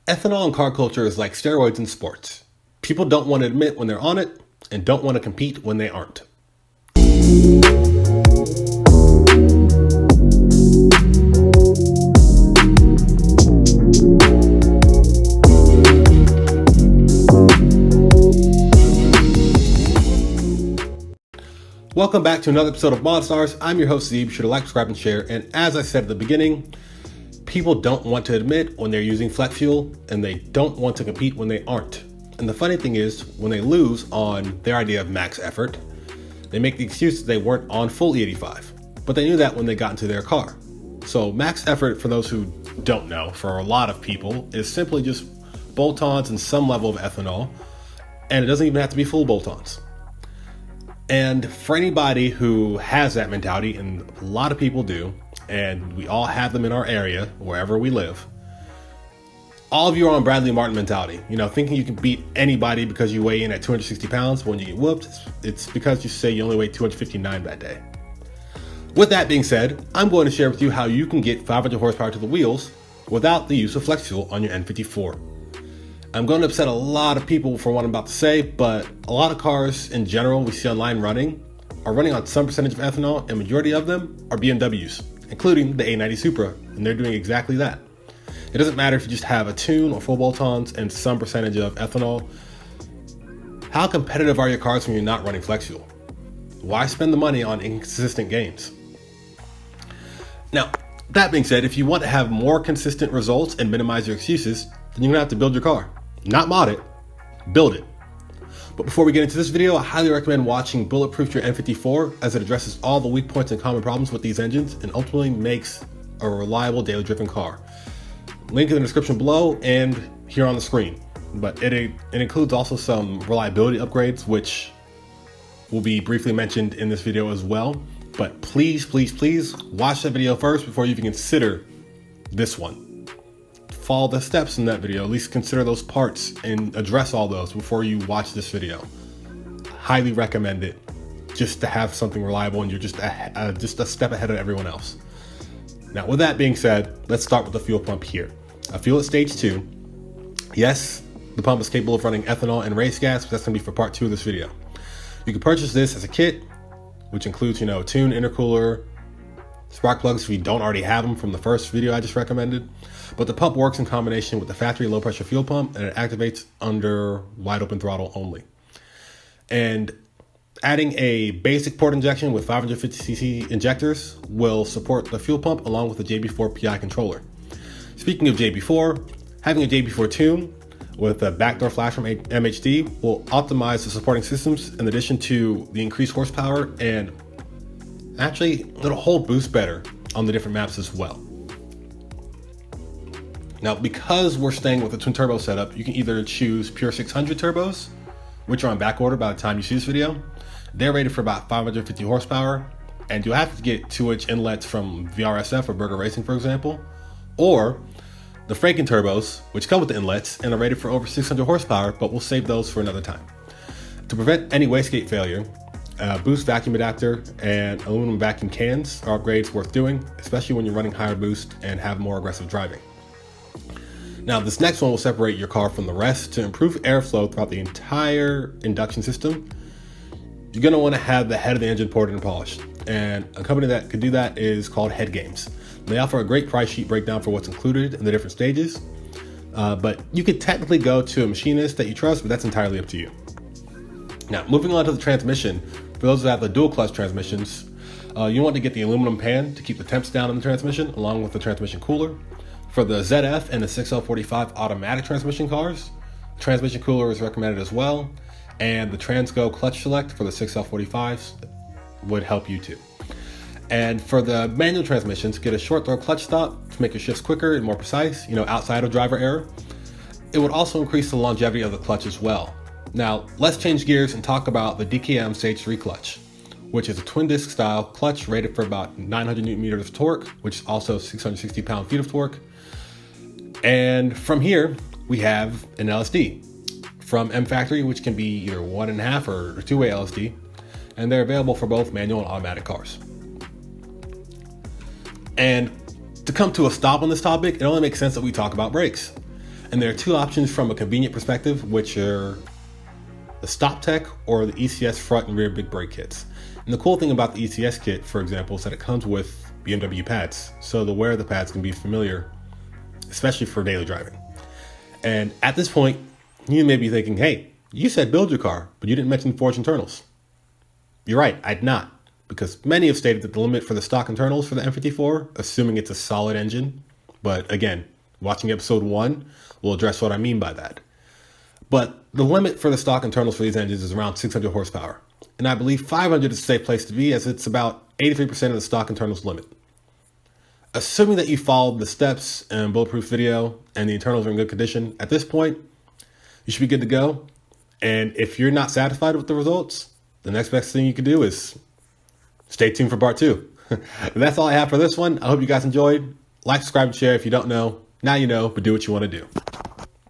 Ethanol in car culture is like steroids in sports. People don't want to admit when they're on it and don't want to compete when they aren't. Welcome back to another episode of Monstars. I'm your host Zeeb. Be sure to like, subscribe, and share. And as I said at the beginning, people don't want to admit when they're using flex fuel, and they don't want to compete when they aren't. And the funny thing is, when they lose on their idea of max effort, they make the excuse that they weren't on full E85. But they knew that when they got into their car. So max effort, for those who don't know, for a lot of people, is simply just bolt-ons and some level of ethanol. And it doesn't even have to be full bolt-ons. And for anybody who has that mentality, and a lot of people do, and we all have them in our area, wherever we live, all of you are on Bradley Martin mentality. You know, thinking you can beat anybody because you weigh in at 260 pounds. When you get whooped, it's because you say you only weigh 259 that day. With that being said, I'm going to share with you how you can get 500 horsepower to the wheels without the use of flex fuel on your N54. I'm going to upset a lot of people for what I'm about to say, but a lot of cars in general we see online are running on some percentage of ethanol, and majority of them are BMWs, including the A90 Supra, and they're doing exactly that. It doesn't matter if you just have a tune or full bolt-ons and some percentage of ethanol. How competitive are your cars when you're not running flex fuel? Why spend the money on inconsistent gains? Now, that being said, if you want to have more consistent results and minimize your excuses, then you're gonna have to build your car. Not mod it, build it. But before we get into this video, I highly recommend watching Bulletproof Your N54, as it addresses all the weak points and common problems with these engines and ultimately makes a reliable daily driven car. Link in the description below and here on the screen. But it includes also some reliability upgrades, which will be briefly mentioned in this video as well. But please watch that video first before you even consider this one. Follow the steps in that video, at least consider those parts and address all those before you watch this video. Highly recommend it, just to have something reliable and you're just a step ahead of everyone else. Now, with that being said, let's start with the fuel pump here. A fuel at stage 2. Yes, the pump is capable of running ethanol and race gas, but that's gonna be for part 2 of this video. You can purchase this as a kit, which includes, tune, intercooler, spark plugs if you don't already have them from the first video I just recommended. But the pump works in combination with the factory low pressure fuel pump, and it activates under wide open throttle only. And adding a basic port injection with 550cc injectors will support the fuel pump along with the JB4 PI controller. Speaking of JB4, having a JB4 tune with a backdoor flash from MHD will optimize the supporting systems in addition to the increased horsepower, and actually it'll hold boost better on the different maps as well. Now, because we're staying with the twin turbo setup, you can either choose pure 600 turbos, which are on back order by the time you see this video. They're rated for about 550 horsepower, and you'll have to get 2-inch inlets from VRSF or Burger Racing, for example, or the Franken turbos, which come with the inlets and are rated for over 600 horsepower, but we'll save those for another time. To prevent any wastegate failure, boost vacuum adapter and aluminum vacuum cans are upgrades worth doing, especially when you're running higher boost and have more aggressive driving. Now, this next one will separate your car from the rest to improve airflow throughout the entire induction system. You're going to want to have the head of the engine ported and polished, and a company that could do that is called Head Games. They offer a great price sheet breakdown for what's included in the different stages, but you could technically go to a machinist that you trust, but that's entirely up to you. Now, moving on to the transmission, for those that have the dual clutch transmissions, you want to get the aluminum pan to keep the temps down in the transmission, along with the transmission cooler. For the ZF and the 6L45 automatic transmission cars, the transmission cooler is recommended as well, and the Transgo clutch select for the 6L45s would help you too. And for the manual transmissions, get a short throw clutch stop to make your shifts quicker and more precise, outside of driver error. It would also increase the longevity of the clutch as well. Now, let's change gears and talk about the DKM Stage 3 clutch, which is a twin disc style clutch rated for about 900 Newton meters of torque, which is also 660 pound-feet of torque. And from here, we have an LSD from M Factory, which can be either 1.5 or 2-way LSD, and they're available for both manual and automatic cars. And to come to a stop on this topic, it only makes sense that we talk about brakes. And there are two options from a convenient perspective, which are the Stop Tech or the ECS front and rear big brake kits. And the cool thing about the ECS kit, for example, is that it comes with BMW pads. So the wear of the pads can be familiar, especially for daily driving. And at this point, you may be thinking, hey, you said build your car, but you didn't mention forged internals. You're right, I'd not, because many have stated that the limit for the stock internals for the M54, assuming it's a solid engine, but again, watching episode 1 will address what I mean by that. But the limit for the stock internals for these engines is around 600 horsepower. And I believe 500 is a safe place to be, as it's about 83% of the stock internals limit. Assuming that you followed the steps in Bulletproof video and the internals are in good condition, at this point, you should be good to go. And if you're not satisfied with the results, the next best thing you can do is stay tuned for part 2. That's all I have for this one. I hope you guys enjoyed. Like, subscribe, and share if you don't know. Now you know, but do what you want to do.